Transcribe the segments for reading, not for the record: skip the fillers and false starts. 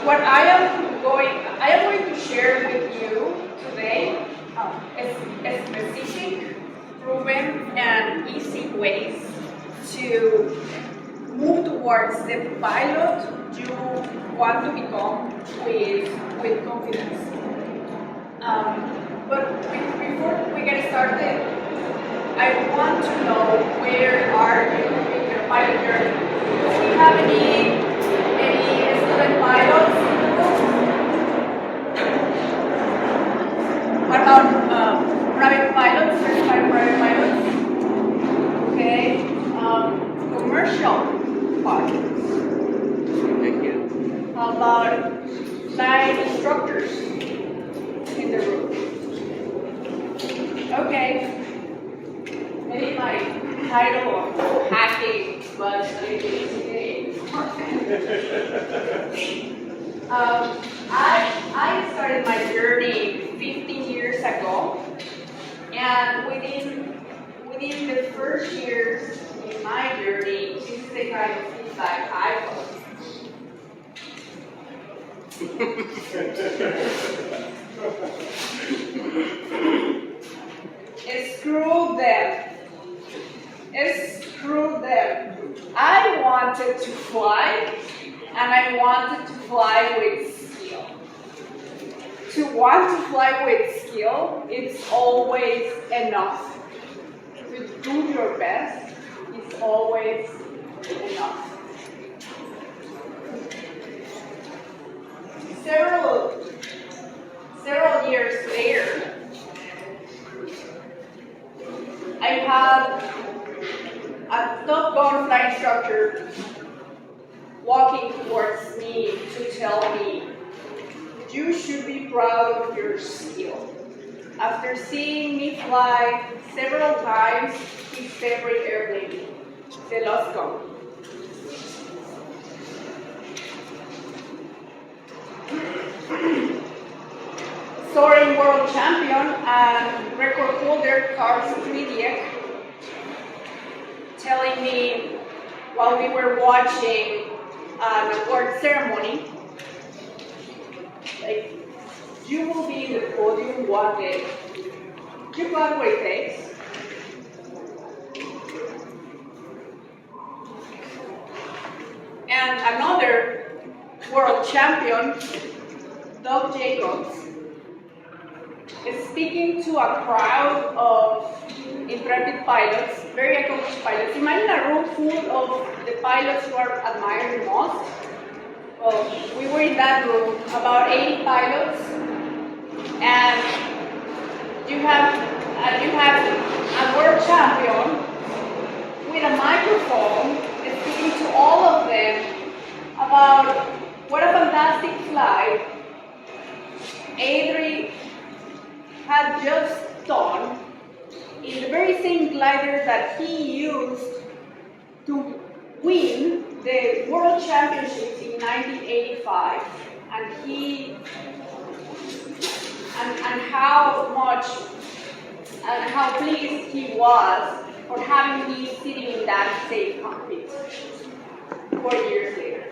what I am going to share with you today is specific, proven, and easy ways to move towards the pilot you want to become with confidence. But before we get started, I want to know, where are you in your pilot journey? Do you have any student pilots in the room? What about private pilots, certified private pilots? Okay. Commercial pilots. How about flight instructors in the room? Okay. Maybe my title of hacking was a little bit I started my journey 15 years ago, and within the first years in my journey, this is the kind of feedback I got. Screw them. Screw them. I wanted to fly, and I wanted to fly with skill. To want to fly with skill, it's always enough. To do your best is always enough. Several years later, I had a top-gun flight instructor walking towards me to tell me, you should be proud of your skill. After seeing me fly several times his favorite airplane, the Oshkosh. Soaring world champion and record holder Carl Swidiek telling me while we were watching an award ceremony, like, you will be in the podium one day. You got what it takes. And another world champion, Doug Jacobs, is speaking to a crowd of intrepid pilots, very accomplished pilots. Imagine a room full of the pilots who are admired the most. Well, we were in that room, about 80 pilots, and you have a world champion with a microphone speaking to all of them about what a fantastic flight Adri had just done in the very same glider that he used to win the World Championships in 1985, and how pleased he was for having me sitting in that safe cockpit 4 years later.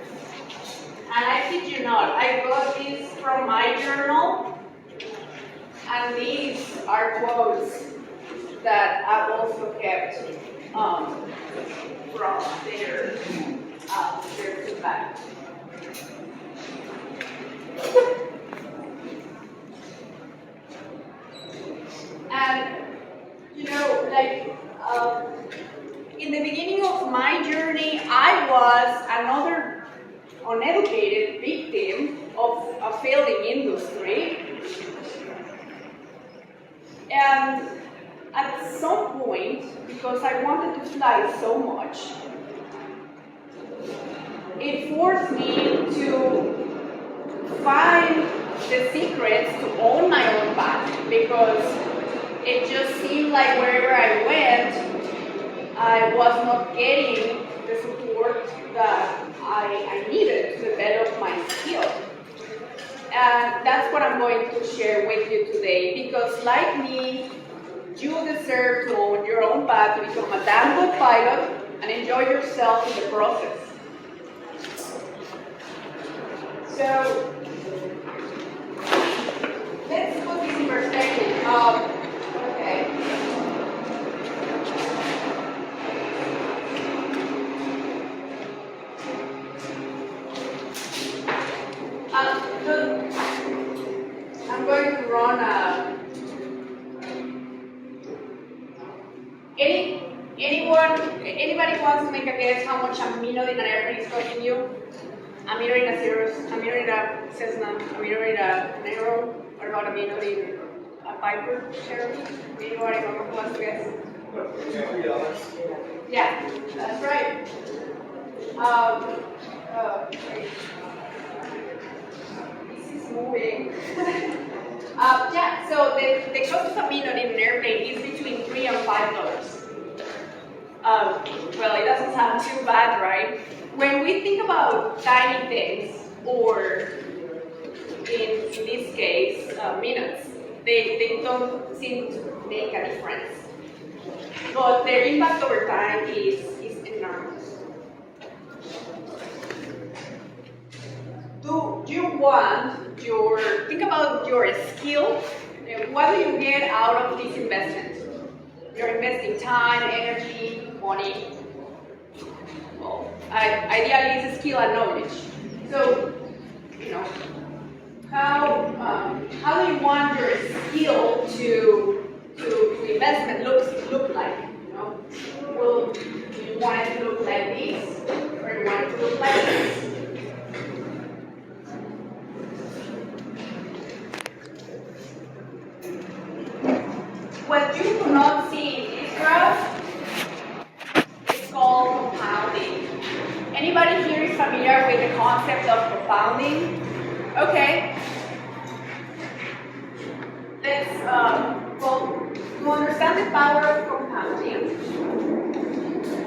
And I kid you not, I got this from my journal, and these are quotes that I've also kept from their feedback. And in the beginning of my journey, I was another uneducated victim of a failing industry. And at some point, because I wanted to fly so much, it forced me to find the secrets to own my own path, because it just seemed like wherever I went, I was not getting the support that I needed to develop my skill. And that's what I'm going to share with you today, because like me, you deserve to own your own path, to become a damn good pilot, and enjoy yourself in the process. So let's put this in perspective. Okay. I'm going to run anybody wants to make a guess how much a minute in an airplane is costing you? A minute in a Cirrus, a minute in a Cessna, a minute in an Aero, or about a minute in a Piper Cherokee? Anybody wants to guess? Yeah, that's right. This is moving. Yeah, so the cost of a minute in an airplane is between $3 and $5. Well, it doesn't sound too bad, right? When we think about tiny things, or in this case, minutes, they don't seem to make a difference. But their impact over time is enormous. Do you want think about your skill? What do you get out of this investment? You're investing time, energy, money. Well, ideally it's a skill and knowledge. So, how do you want your skill to investment look like? Well, do you want it to look like this, or do you want it to look like this? What you do not see in this graph is called compounding. Anybody here is familiar with the concept of compounding? Okay. Let's, well, to understand the power of compounding,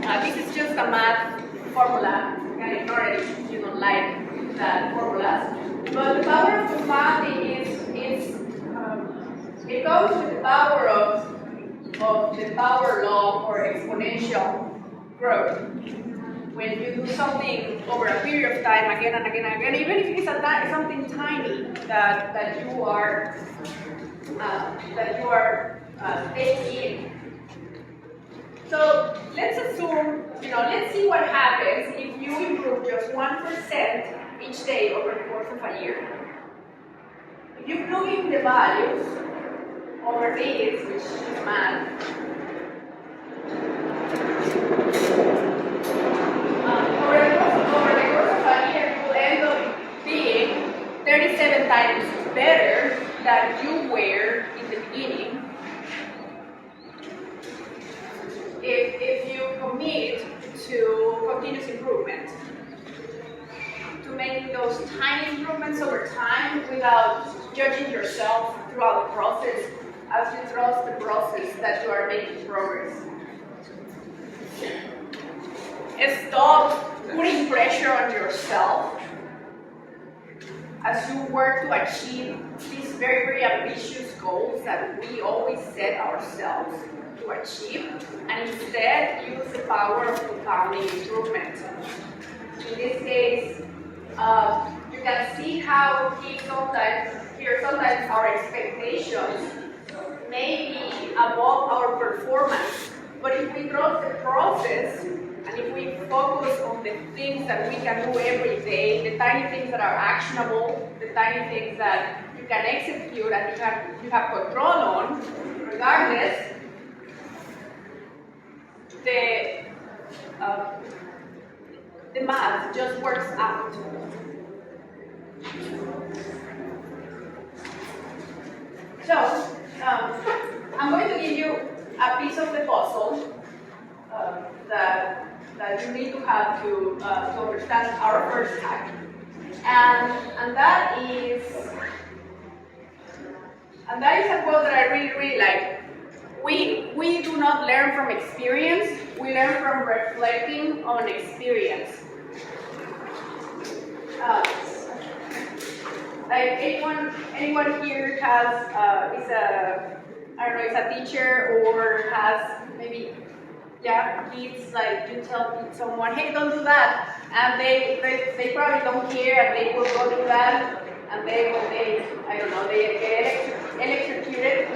this is just a math formula. You can ignore it if you don't like that formulas. But the power of compounding it goes with the power of the power law or exponential growth. When you do something over a period of time, again and again and again, even if it's something tiny that you are taking in. So let's assume, let's see what happens if you improve just 1% each day over the course of a year. If you plug in the values over this, which is math, over the course of a year, you will end up being 37 times better than you were in the beginning if you commit to continuous improvement, to making those tiny improvements over time without judging yourself throughout the process as you trust the process that you are making progress. Stop putting pressure on yourself as you work to achieve these very, very ambitious goals that we always set ourselves to achieve, and instead use the power of compounding improvement. In this case, you can see how sometimes our expectations may be above our performance, but if we trust the process, and if we focus on the things that we can do every day, the tiny things that are actionable, the tiny things that you can execute and you have control on, regardless, the math just works out. So, I'm going to give you a piece of the puzzle that you need to have to understand our first hack, and that is a quote that I really, really like. We do not learn from experience, we learn from reflecting on experience. Like anyone here is a teacher or has maybe yeah, kids, like you tell someone, hey, don't do that, and they probably don't care, and they will go do that, and they when they, I don't know, they get electrocuted,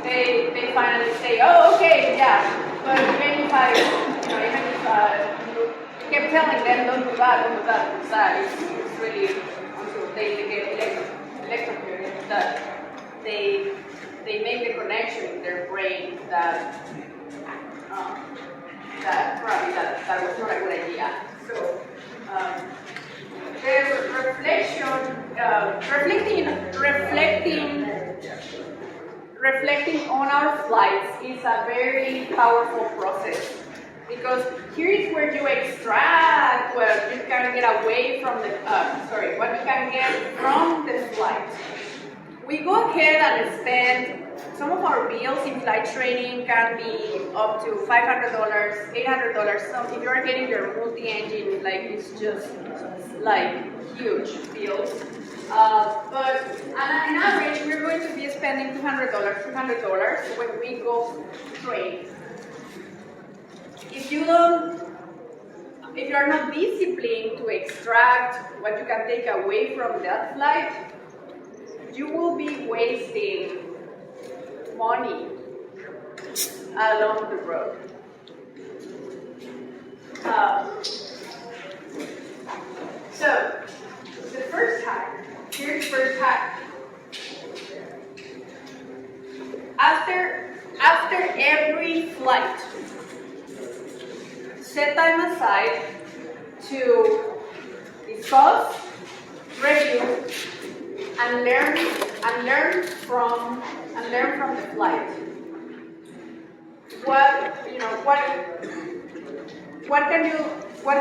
they finally say, oh, okay, yeah, but even if you kept telling them, don't do that, don't do that, don't do that, it's really until they get electrocuted that they make the connection in their brain that that probably that was not a good idea. So the reflecting on our flights is a very powerful process, because here is where you extract what you can get away from the what you can get from the flight. We go ahead and spend some of our bills in flight training can be up to $500, $800. Some, if you are getting your multi-engine, like it's just like huge bills. But on average, we're going to be spending $200, $300 when we go train. If you are not disciplined to extract what you can take away from that flight, you will be wasting money along the road. So, the first hack, here's the first hack. After every flight, set time aside to discuss, review, and learn from the flight. What can you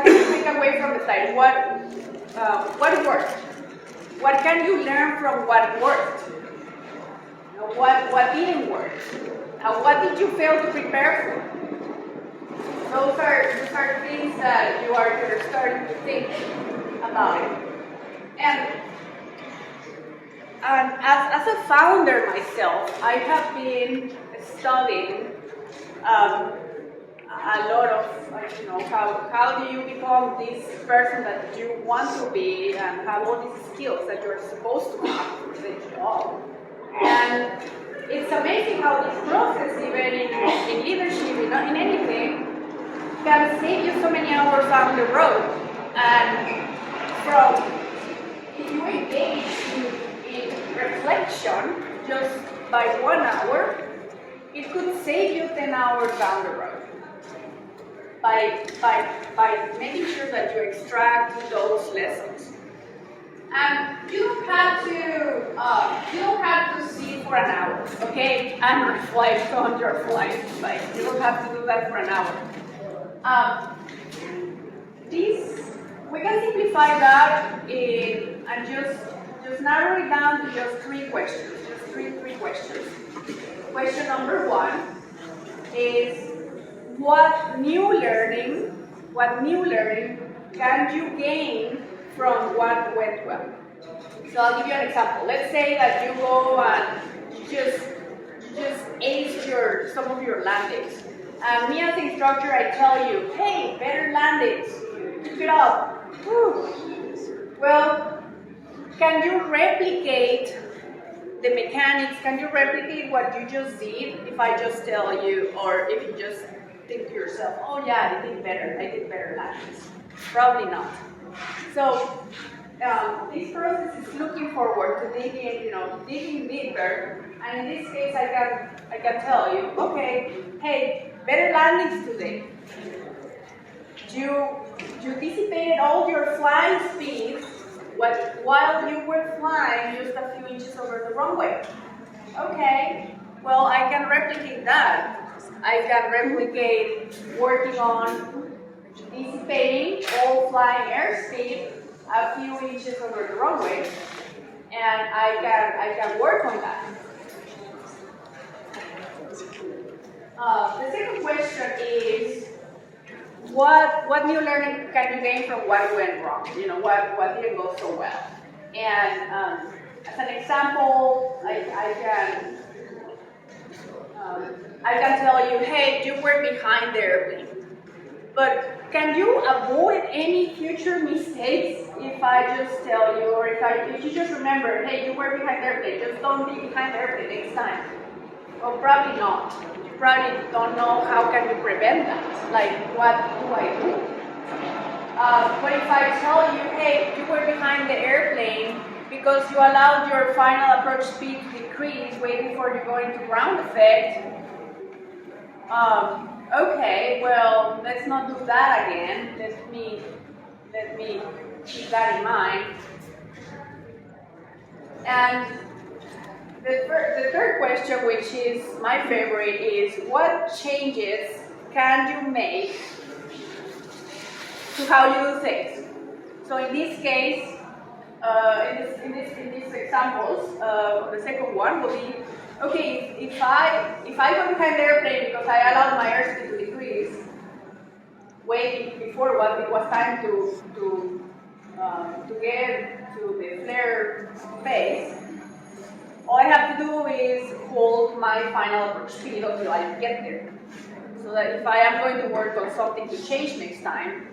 take away from the flight? What worked? What can you learn from what worked? What didn't work? What did you fail to prepare for? Those are things that you're starting to think about it. And as a founder myself, I have been studying a lot of, how do you become this person that you want to be and have all these skills that you're supposed to have for the job. And it's amazing how this process, even in leadership, in anything, can save you so many hours down the road. And if you engage in reflection just by 1 hour, it could save you 10 hours down the road. By making sure that you extract those lessons. And you don't have to sit for an hour, okay, and reflect on your flight. Like, you don't have to do that for an hour. We can simplify that and just narrow it down to just 3 questions. Just three questions. Question number 1 is, what new learning can you gain from what went well? So I'll give you an example. Let's say that you go and you just ace some of your landings. And me as an instructor, I tell you, hey, better landings, keep it up. Whew. Well, can you replicate the mechanics? Can you replicate what you just did if I just tell you, or if you just think to yourself, oh yeah, I did better landings? Probably not. So this process is looking forward to digging deeper. And in this case, I can tell you, okay, hey, better landings today. You dissipated all your flying speed while you were flying just a few inches over the runway. Okay, well, I can replicate that. I can replicate working on dissipating all flying airspeed a few inches over the runway, and I can work on that. The second question is, what new learning can you gain from what went wrong? What didn't go so well? And as an example, I can I can tell you, hey, you were behind the airplane. But can you avoid any future mistakes if I just tell you, or if you just remember, hey, you were behind the airplane, just don't be behind the airplane next time? Well, probably not. You probably don't know how can you prevent that. Like, what do I do? But if I tell you, hey, you were behind the airplane because you allowed your final approach speed to decrease way before you go into ground effect, okay, well, let's not do that again. Let me keep that in mind. And the third question, which is my favorite, is what changes can you make to how you do things? So in this case, in these examples, the second one will be, okay, if I go behind the airplane because I allowed my airspeed to decrease way before what it was time to get to the flare phase, all I have to do is hold my final approach speed until I get there. So that if I am going to work on something to change next time,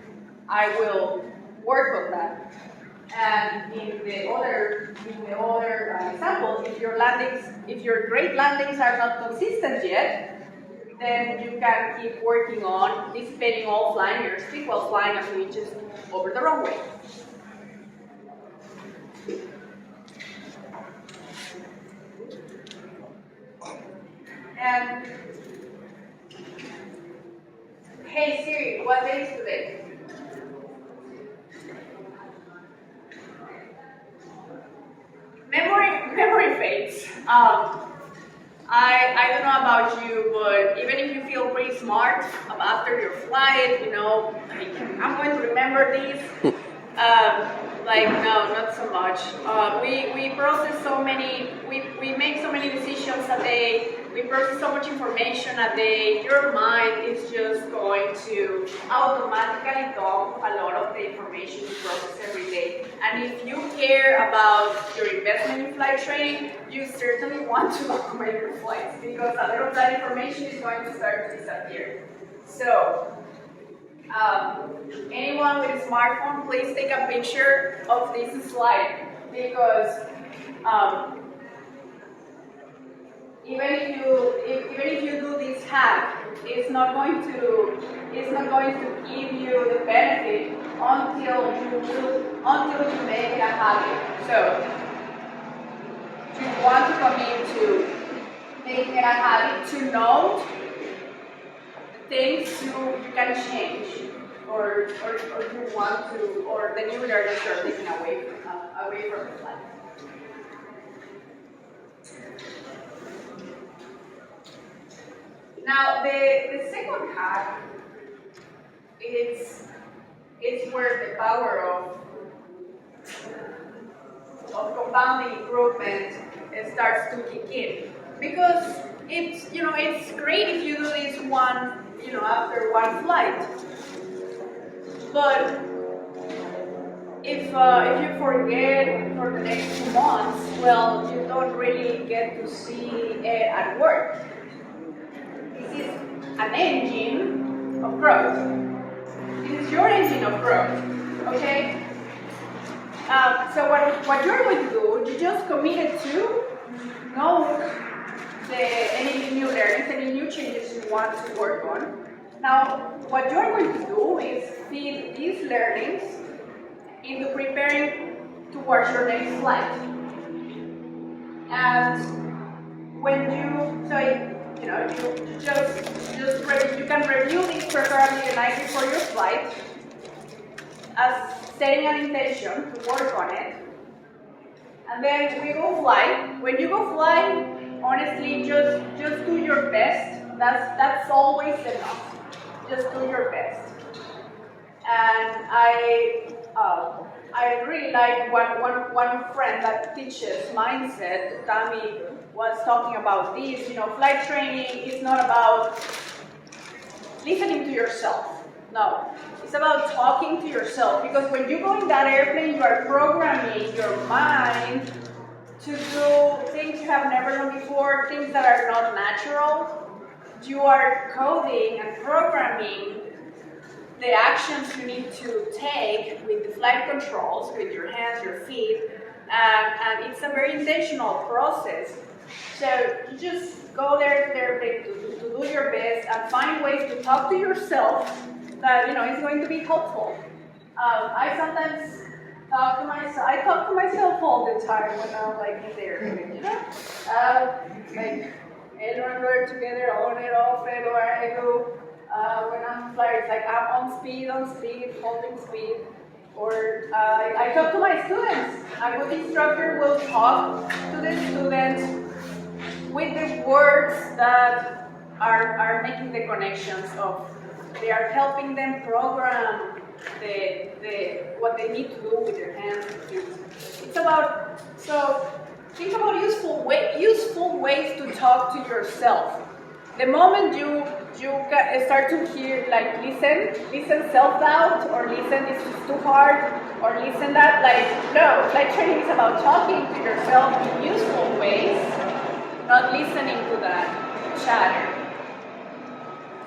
I will work on that. And in the other example, if your great landings are not consistent yet, then you can keep working on dissipating all flying airspeed while flying a few inches over the runway. And hey Siri, what day is today? Memory fades. I don't know about you, but even if you feel pretty smart after your flight, you know, like, I'm going to remember these. Like, no, not so much. We process so many, we make so many decisions a day, we process so much information a day, your mind is just going to automatically dump a lot of the information you process every day. And if you care about your investment in flight training, you certainly want to document your flights because a lot of that information is going to start to disappear. So, anyone with a smartphone, please take a picture of this slide because even if you do this hack, it's not going to give you the benefit until you make it a habit. So you want to commit to making it a habit to note things you can change, or you want to, or the new learners are taking away from the flight. Now the second hack is where the power of compounding improvement starts to kick in, because it's great if you do this after one flight, but if you forget for the next 2 months, well, you don't really get to see it at work. This is an engine of growth. This is your engine of growth, okay? So what you're going to do, you just committed to note any new learnings, any new changes you want to work on. Now, what you're going to do is feed these learnings into preparing towards your next flight. And when you can review this preferably the night before your flight as setting an intention to work on it. And then we go fly. When you go fly, honestly, just do your best. That's always enough. Just do your best. And I really like one friend that teaches mindset, Tammy, was talking about this. Flight training is not about listening to yourself. No, it's about talking to yourself, because when you go in that airplane, you are programming your mind to do things you have never done before, things that are not natural. you are coding and programming the actions you need to take with the flight controls, with your hands, your feet, and it's a very intentional process. So you just go there to do your best and find ways to talk to yourself that is going to be helpful. I sometimes talk to myself. I talk to myself all the time when I'm like in there, like Edward and we're together, on and off, Edward, I do. When I'm flying, it's like I'm on speed, holding speed. Or I talk to my students. A good instructor will talk to the students with the words that are making the connections of. They are helping them program what they need to do with their hands and feet. It's about, so think about useful ways to talk to yourself. The moment you start to hear, like, listen self-doubt, or listen this is too hard, or listen that, like, no, flight training is about talking to yourself in useful ways, not listening to that chatter.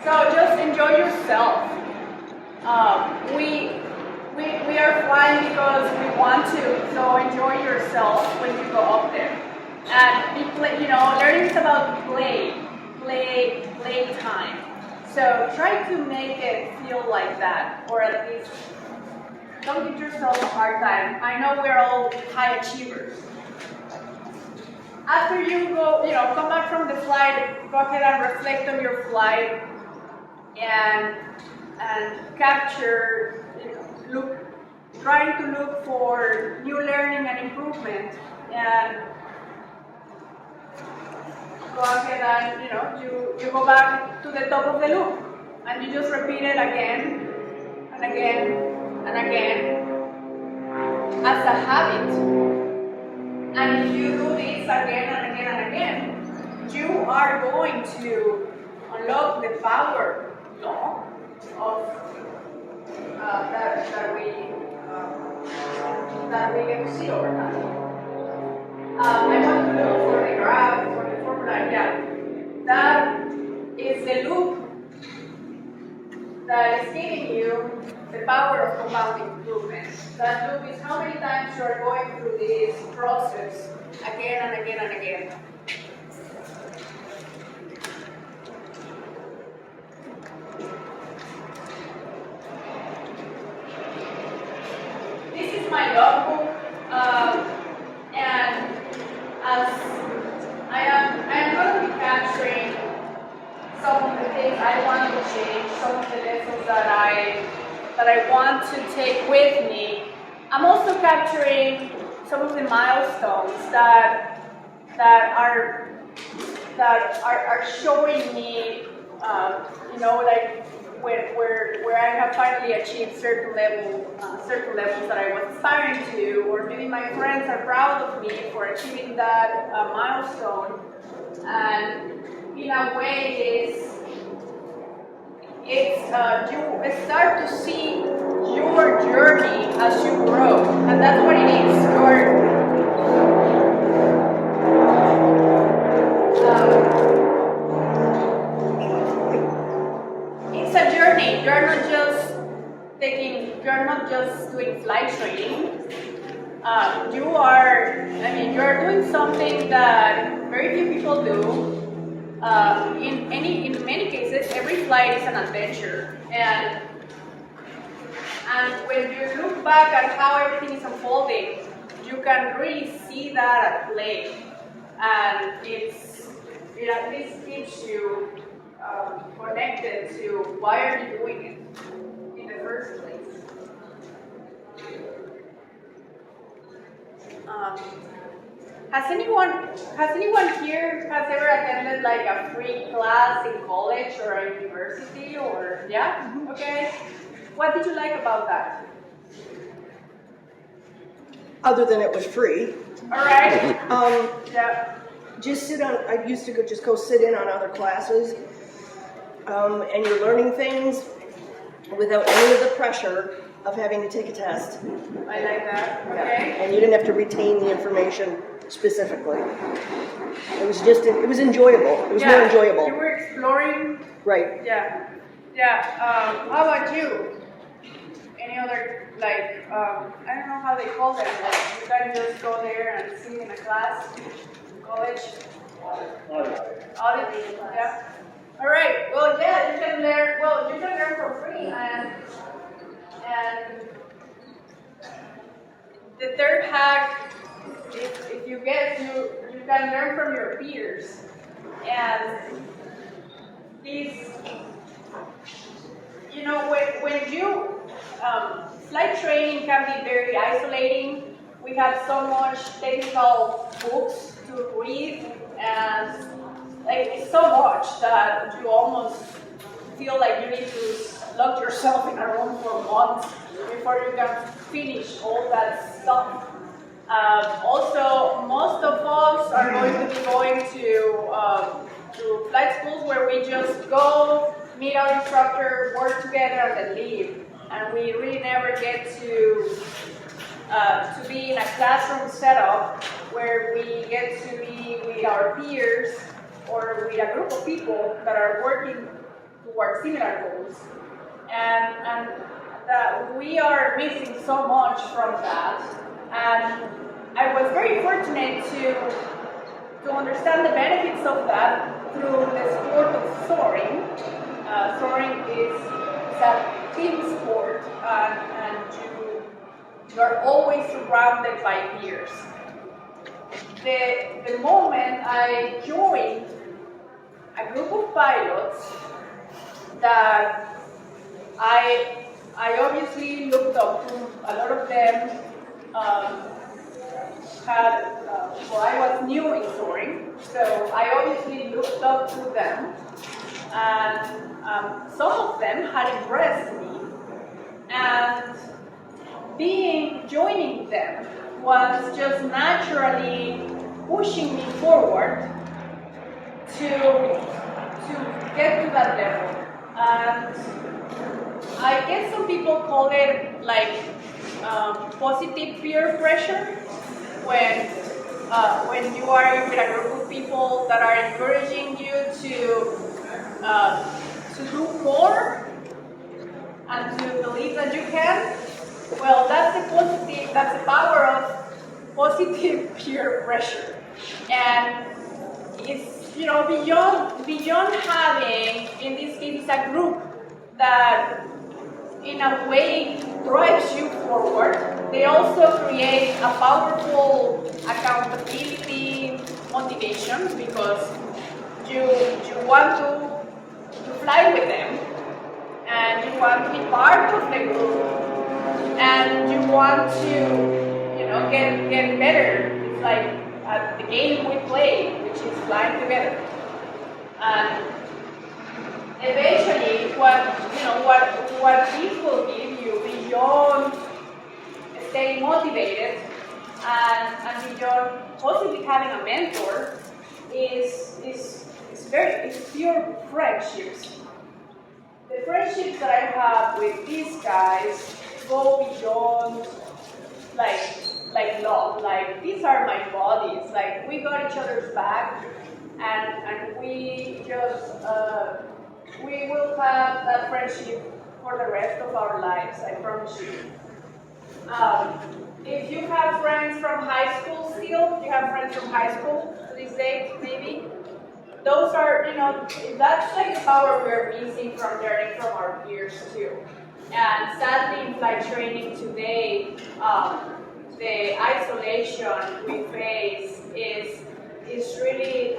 So just enjoy yourself. We are flying because we want to, so enjoy yourself when you go up there. And learning is about play time. So try to make it feel like that, or at least don't give yourself a hard time. I know we're all high achievers. After you go, come back from the flight, go ahead and reflect on your flight and capture, trying to look for new learning and improvement, and go ahead and you go back to the top of the loop, and you just repeat it again and again and again as a habit. And if you do this again and again and again, you are going to unlock the power law of that we get to see over time. I want to look for the graph, for the formula. Yeah, that is the loop that is giving you the power of compound improvement. That loop is how many times you are going through this process again and again and again. This is my logbook, and as I am going to be capturing some of the things I want to change, some of the lessons that I want to take with me. I'm also capturing some of the milestones that are showing me, like where I have finally achieved certain levels that I was aspiring to, or maybe my friends are proud of me for achieving that milestone. And in a way, you start to see your journey as you grow, and that's what it is. It's a journey. You're not just doing flight training. You're doing something that very few people do. In many cases, every flight is an adventure, and when you look back at how everything is unfolding, you can really see that at play, and it at least keeps you connected to why are you doing it in the first place. Has anyone here has ever attended like a free class in college or a university, or yeah? Okay. What did you like about that? Other than it was free. All right. Yeah. Just sit on. I used to go sit in on other classes, and you're learning things without any of the pressure of having to take a test. I like that. Okay. And you didn't have to retain the information specifically. It was just, it was enjoyable. It was more enjoyable. You were exploring. Right. Yeah. Yeah. How about you? Any other, like, I don't know how they call them. Like, you can just go there and sit in a class, college. Audit. Yeah. All right. Well, yeah, you can learn. Well, you can learn for free, and the third hack, if you get you can learn from your peers, and these, you know, when you flight training can be very isolating. We have so much technical books to read, and like it's so much that you almost feel like you need to lock yourself in a room for months before you can finish all that stuff. Also, most of us are going to be going to flight schools where we just go, meet our instructor, work together, and then leave. And we really never get to be in a classroom setup where we get to be with our peers or with a group of people that are working towards similar goals. And that we are missing so much from that. And I was very fortunate to understand the benefits of that through the sport of soaring. Soaring is a team sport, and you are always surrounded by peers. The moment I joined a group of pilots that I obviously looked up to, a lot of them I was new in soaring, so I obviously looked up to them, and some of them had impressed me, and joining them was just naturally pushing me forward to get to that level. And I guess some people call it like positive peer pressure, when you are with a group of people that are encouraging you to do more and to believe that you can. Well, that's the power of positive peer pressure. And it's, you know, beyond having, in this case, it's a group that in a way drives you forward. They also create a powerful accountability motivation, because you want to fly with them, and you want to be part of the group, and you want to, you know, get better. It's like at the game we play, which is flying together. And eventually, what this will give you beyond staying motivated and beyond possibly having a mentor is pure friendships. The friendships that I have with these guys go beyond like love. Like, these are my buddies. Like, we got each other's back, and we just we will have that friendship for the rest of our lives, I promise you. If you have friends from high school still, you have friends from high school to this day, maybe, those are, you know, that's like the power we're missing from learning from our peers too. And sadly, in flight training today, the isolation we face is really,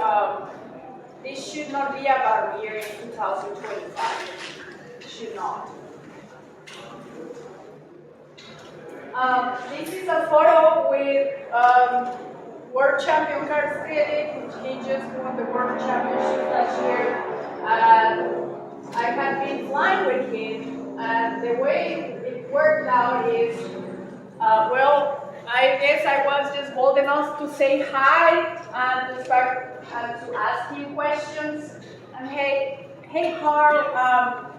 this should not be a barrier in 2025. It should not. This is a photo with world champion candid, which he just won the world championship last year. I had been flying with him, and the way it worked out is, well, I guess I was just bold enough to say hi and to start to ask him questions. And hey Carl,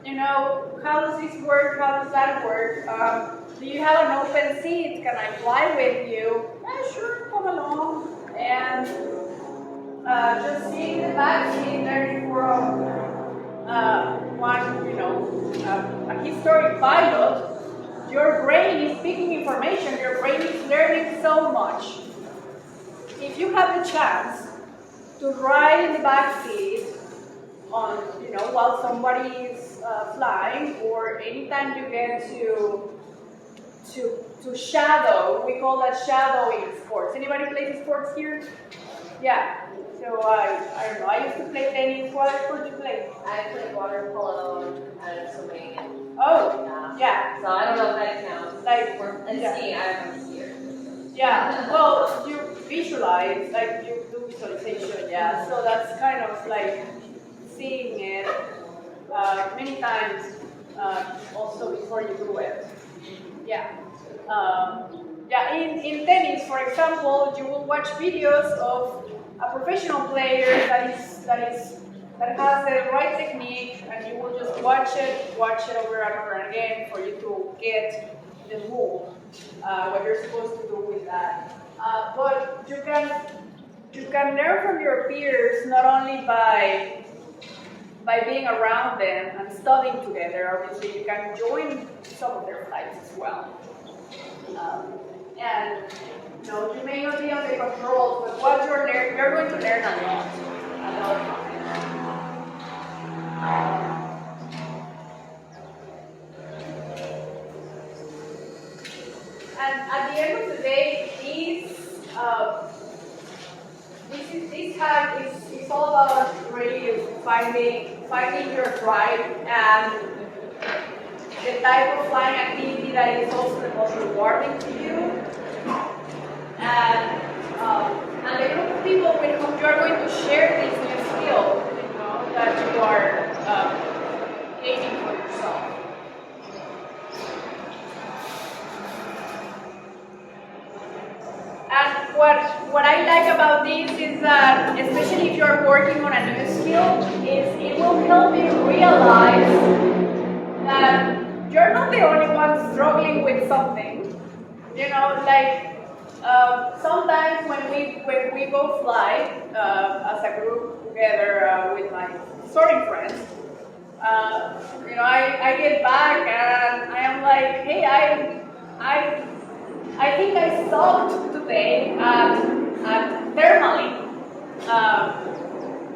you know, how does this work? How does that work? Do you have an open seat? Can I fly with you? Yeah, sure, come along. And just seeing the back seat, learning from one, you know, a historic pilot, your brain is picking information, your brain is learning so much. If you have the chance to ride in the back seat on, you know, while somebody is flying, or anytime you get to shadow, we call that shadowing sports. Anybody plays sports here? Yeah. So I don't know. I used to play tennis. What sport did you play? I played water polo and competitive swimming. Oh, yeah. So I don't know if that counts. And skiing, I'm a skier. Yeah. Well, you visualize, like you do visualization. Yeah. So that's kind of like seeing it many times also before you do it. Yeah. Yeah. In tennis, for example, you will watch videos of a professional player that has the right technique, and you will just watch it over and over again for you to get the move, what you're supposed to do with that. But you can learn from your peers not only by being around them and studying together. Obviously, you can join some of their flights as well. And no, you may not be on the controls, but what you're going to learn a lot from it. And at the end of the day, this hack is all about really finding your tribe and the type of flying activity that is also the most rewarding to you. And the group of people with whom you are going to share this new skill, you know, that you are gaining for yourself. And what I like about this is that, especially if you are working on a new skill, is it will help you realize that you're not the only one struggling with something. You know, like. Sometimes when we go fly as a group together with my soaring friends, you know, I get back and I am like, hey, I think I stopped today at thermally,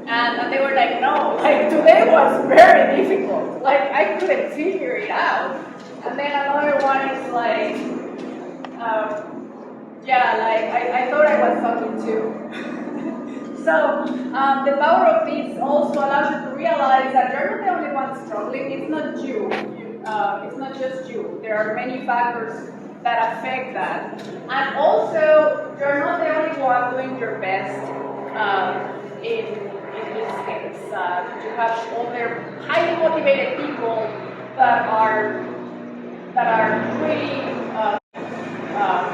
and they were like, no, like today was very difficult, like I couldn't figure it out. And then another one is like. Yeah, like I thought I was talking too. So the power of this also allows you to realize that you're not the only one struggling. It's not you. It's not just you. There are many factors that affect that. And also, you're not the only one doing your best in this case. You have other highly motivated people that are really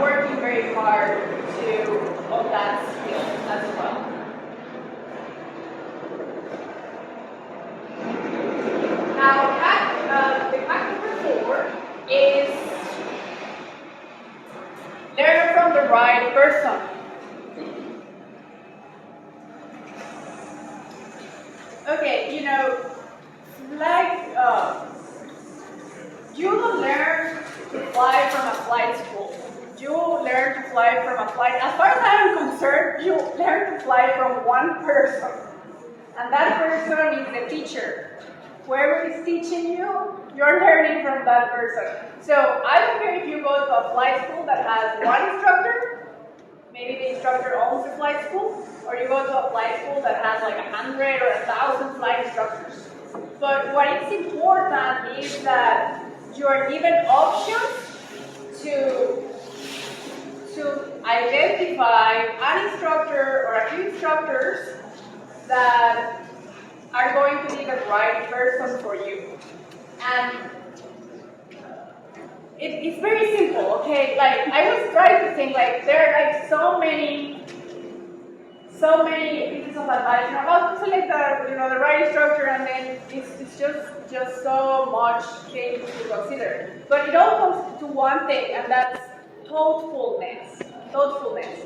working very hard on that skill as well. Now, the hack number 4 is learn from the right person. Okay, you know, like you don't learn to fly from a flight school. You learn to fly from a flight. As far as I am concerned, you learn to fly from one person. And that person is the teacher. Whoever is teaching you, you're learning from that person. So I don't care if you go to a flight school that has one instructor, maybe the instructor owns the flight school, or you go to a flight school that has like 100 or 1,000 flight instructors. But what is important is that you are given options to identify an instructor or a few instructors that are going to be the right person for you. And it's very simple, okay? Like, I was trying to think, like, there are like so many, this pieces of advice, you know, how to select the right instructor, and then it's just so much things to consider. But it all comes to one thing, and that's thoughtfulness. Thoughtfulness.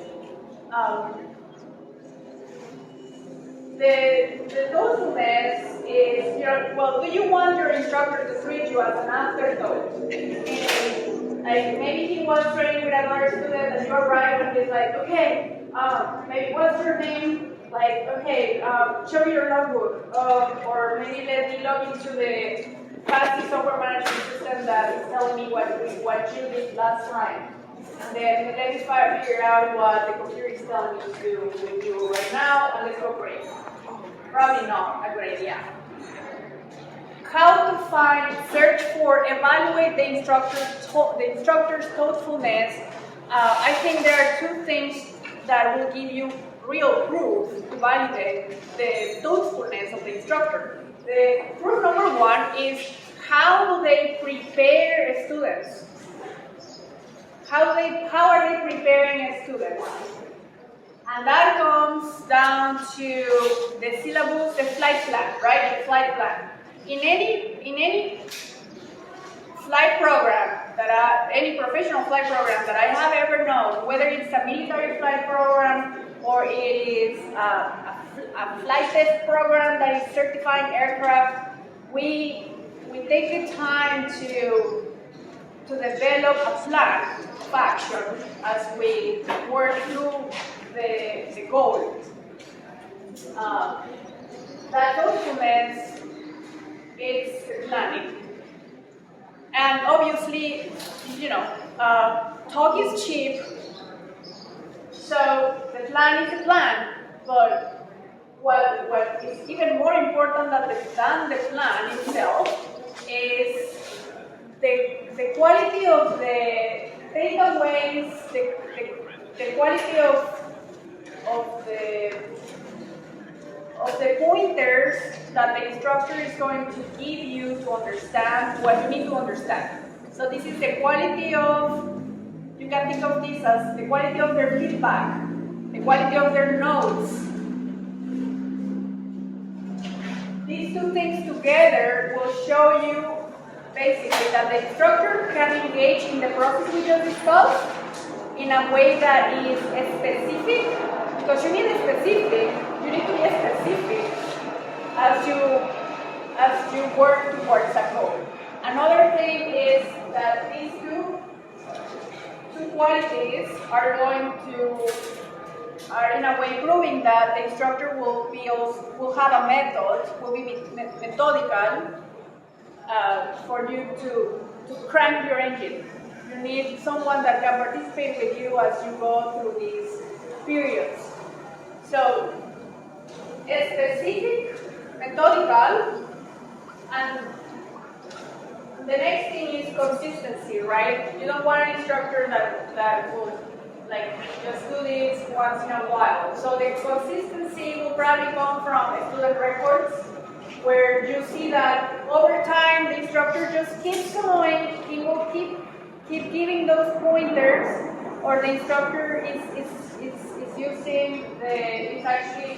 The thoughtfulness is, well, do you want your instructor to treat you as an afterthought? And, like, maybe he was training with another student and you arrive and he's like, okay, maybe what's your name? Like, okay, show me your logbook. Or maybe let me log into the fancy software management system that is telling me what you did last time. And then let me figure out what the computer is telling me to do with you right now, and let's go for it. Probably not a good idea. How to find, search for, evaluate the instructor's thoughtfulness. I think there are two things that will give you real proof to validate the thoughtfulness of the instructor. The proof number one is, how do they prepare students? How are they preparing students? And that comes down to the syllabus, the flight plan, right? The flight plan. In any flight program any professional flight program that I have ever known, whether it's a military flight program or it is a flight test program that is certifying aircraft, we take the time to develop a plan of action as we work through the goal. That document is planning. And obviously, talk is cheap, so the plan is the plan, but what is even more important than the plan itself is the quality of the takeaways, the quality of the pointers that the instructor is going to give you to understand what you need to understand. So this is the quality of, you can think of this as the quality of their feedback, the quality of their notes. These two things together will show you basically that the instructor can engage in the process we just discussed in a way that is specific, because you need to be specific as you work towards a goal. Another thing is that these two qualities are in a way proving that the instructor will have a method, will be methodical for you to crank your engine. You need someone that can participate with you as you go through these periods. So, specific, methodical, and the next thing is consistency, right? You don't want an instructor that will just do this once in a while. So the consistency will probably come from student records, where you see that over time the instructor just keeps going, he will keep giving those pointers, or the instructor is actually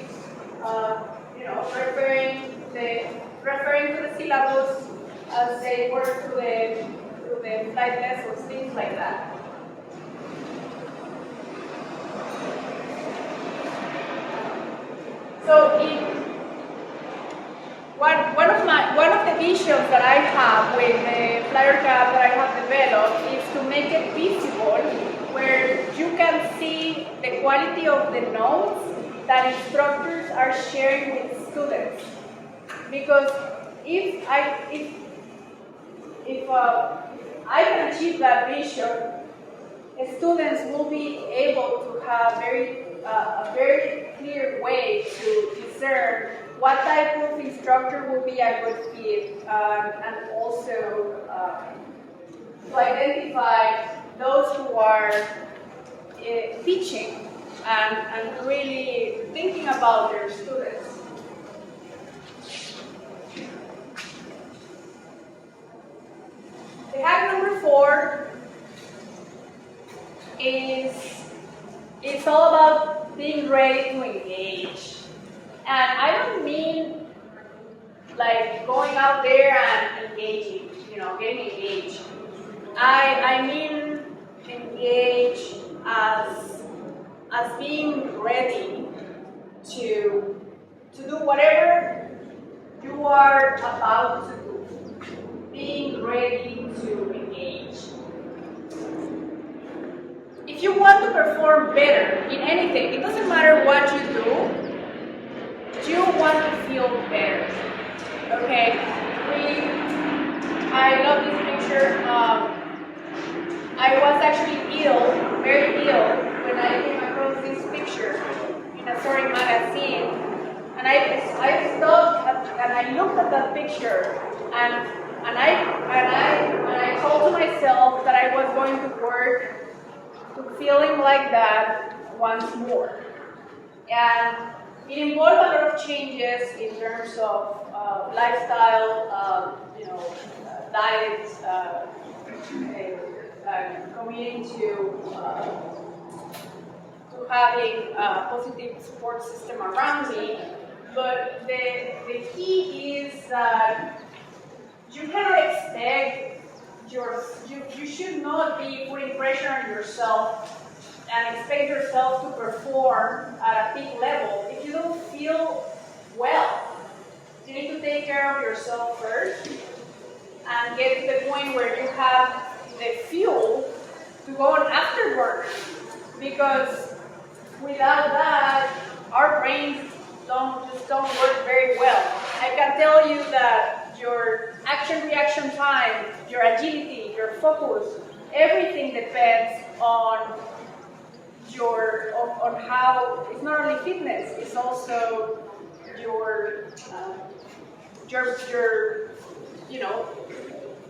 referring to the syllabus as they work through the flight lessons, things like that. So one of the visions that I have with the FlyORKA that I have developed is to make it visible, where you can see the quality of the notes that instructors are sharing with students. Because if I can achieve that vision, students will be able to have a very clear way to discern what type of instructor will be a good fit, and also to identify those who are teaching and really thinking about their students. The hack number 4 is all about being ready to engage. like going out there and engaging, getting engaged. I mean engage as being ready to do whatever you are about to do, being ready to engage. If you want to perform better in anything, it doesn't matter what you do, you want to feel better. Okay? I love this picture. I was actually ill, very ill, when I came across this picture in a certain magazine. And I stopped and I looked at that picture and I told myself that I was going to work to feeling like that once more. And it involved a lot of changes in terms of lifestyle, diet, committing to having a positive support system around me. But the key is that you cannot expect you should not be putting pressure on yourself and expect yourself to perform at a peak level. If you don't feel well, you need to take care of yourself first and get to the point where you have the fuel to go on afterwards. Because without that, our brains don't work very well. I can tell you that your action-reaction time, your agility, your focus, everything depends on how, it's not only fitness, it's also your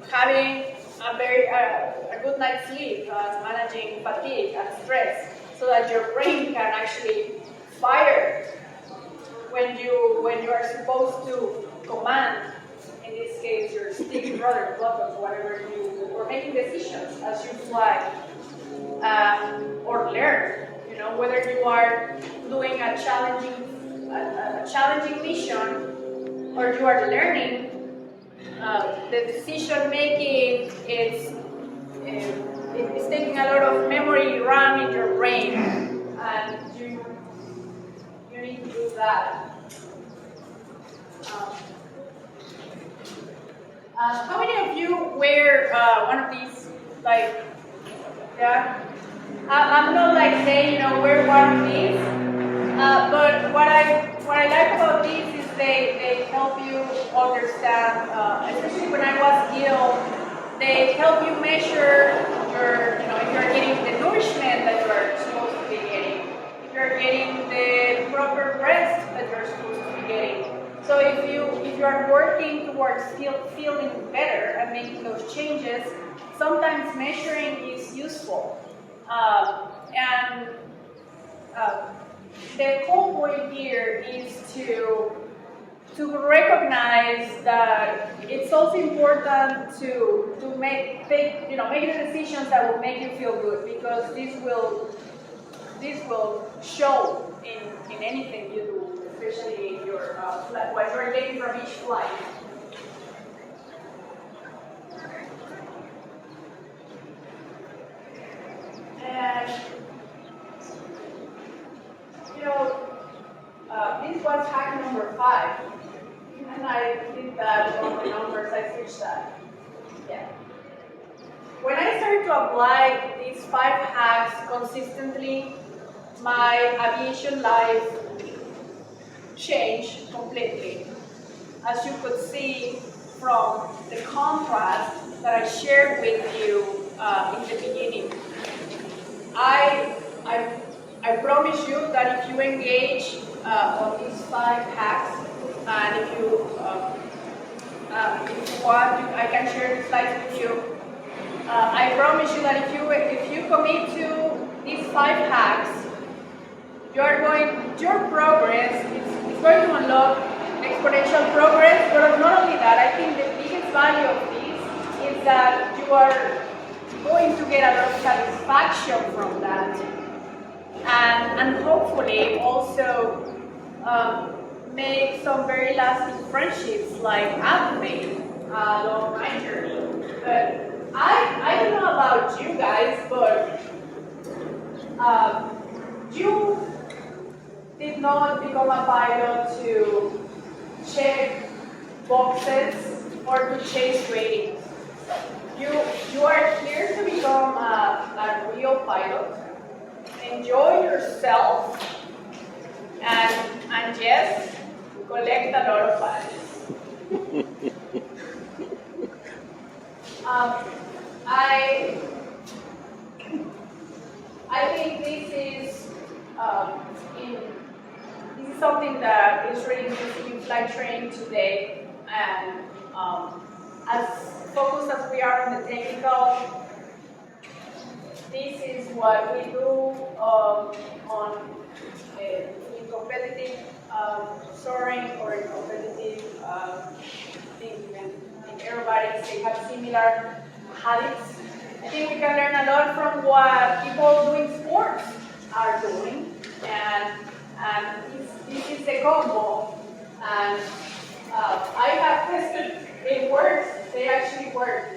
having a good night's sleep, managing fatigue and stress, so that your brain can actually fire when you are supposed to command. In this case, your stick, rudder, buttons, whatever or making decisions as you fly or learn. Whether you are doing a challenging mission or you are learning, the decision making is taking a lot of memory RAM in your brain, and you need to do that. How many of you wear one of these, yeah? I'm not saying, wear one of these, but what I like about these is they help you understand, especially when I was ill, they help you measure if you're getting the nourishment that you're supposed to be getting, if you're getting the proper rest that you're supposed to be getting. So if you are working towards feeling better and making those changes, sometimes measuring is useful. The whole point here is to recognize that it's also important to make the decisions that will make you feel good, because this will show in anything you do, especially in your what you're getting from each flight. And this was hack number 5, and I did that on the numbers. I switched that. Yeah. When I started to apply these 5 hacks consistently, my aviation life changed completely. As you could see from the contrast that I shared with you in the beginning. I promise you that if you engage on these 5 hacks, and if you want, I can share the slides with you. I promise you that if you commit to these 5 hacks, your progress is going to unlock exponential progress. But not only that, I think the biggest value of this is that you are going to get a lot of satisfaction from that, and hopefully also make some very lasting friendships like I've made along my journey. But I don't know about you guys, but you did not become a pilot to check boxes or to chase ratings. You are here to become a real pilot. Enjoy yourself and yes, collect a lot of badges. I think this is something that is really used in flight training today, and as focused as we are on the technical, this is what we do in competitive soaring or in competitive in aerobatics. They have similar habits. I think we can learn a lot from what people doing sports are doing, and this is a combo. And I have tested it works. They actually work.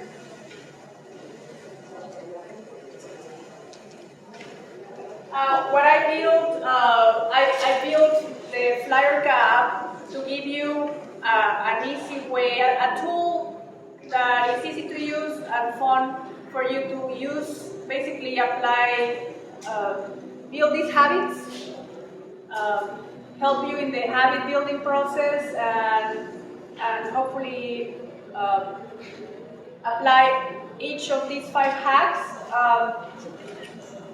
What I built, I built the FlyORKA app to give you an easy way, a tool that is easy to use and fun for you to use, basically apply, build these habits, help you in the habit building process, and hopefully apply each of these 5 hacks.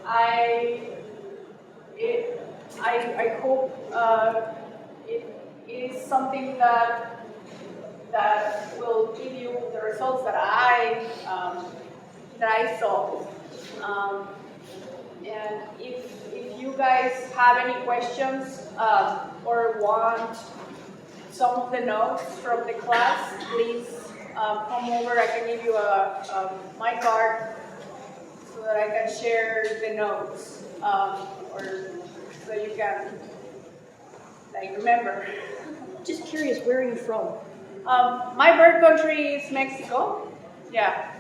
I hope it is something that will give you the results that I saw. And if you guys have any questions or want some of the notes from the class, please come over. I can give you my card so that I can share the notes, or so you can remember. Just curious, where are you from? My birth country is Mexico. Yeah.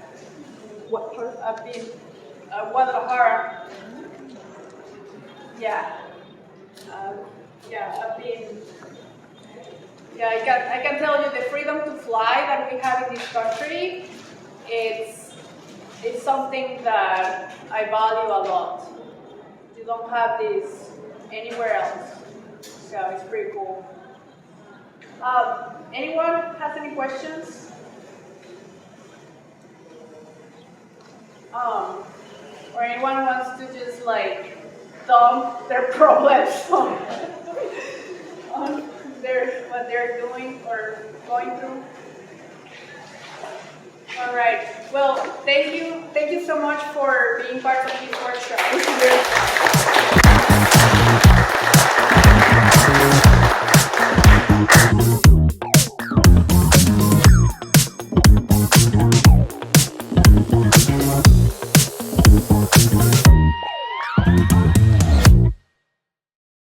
What part? I've been Guadalajara. Yeah. I've been. Yeah, I can tell you the freedom to fly that we have in this country. It's something that I value a lot. You don't have this anywhere else, so it's pretty cool. Anyone has any questions? Or anyone wants to just dump their problems on what they're doing or going through? All right. Well, thank you so much for being part of this workshop.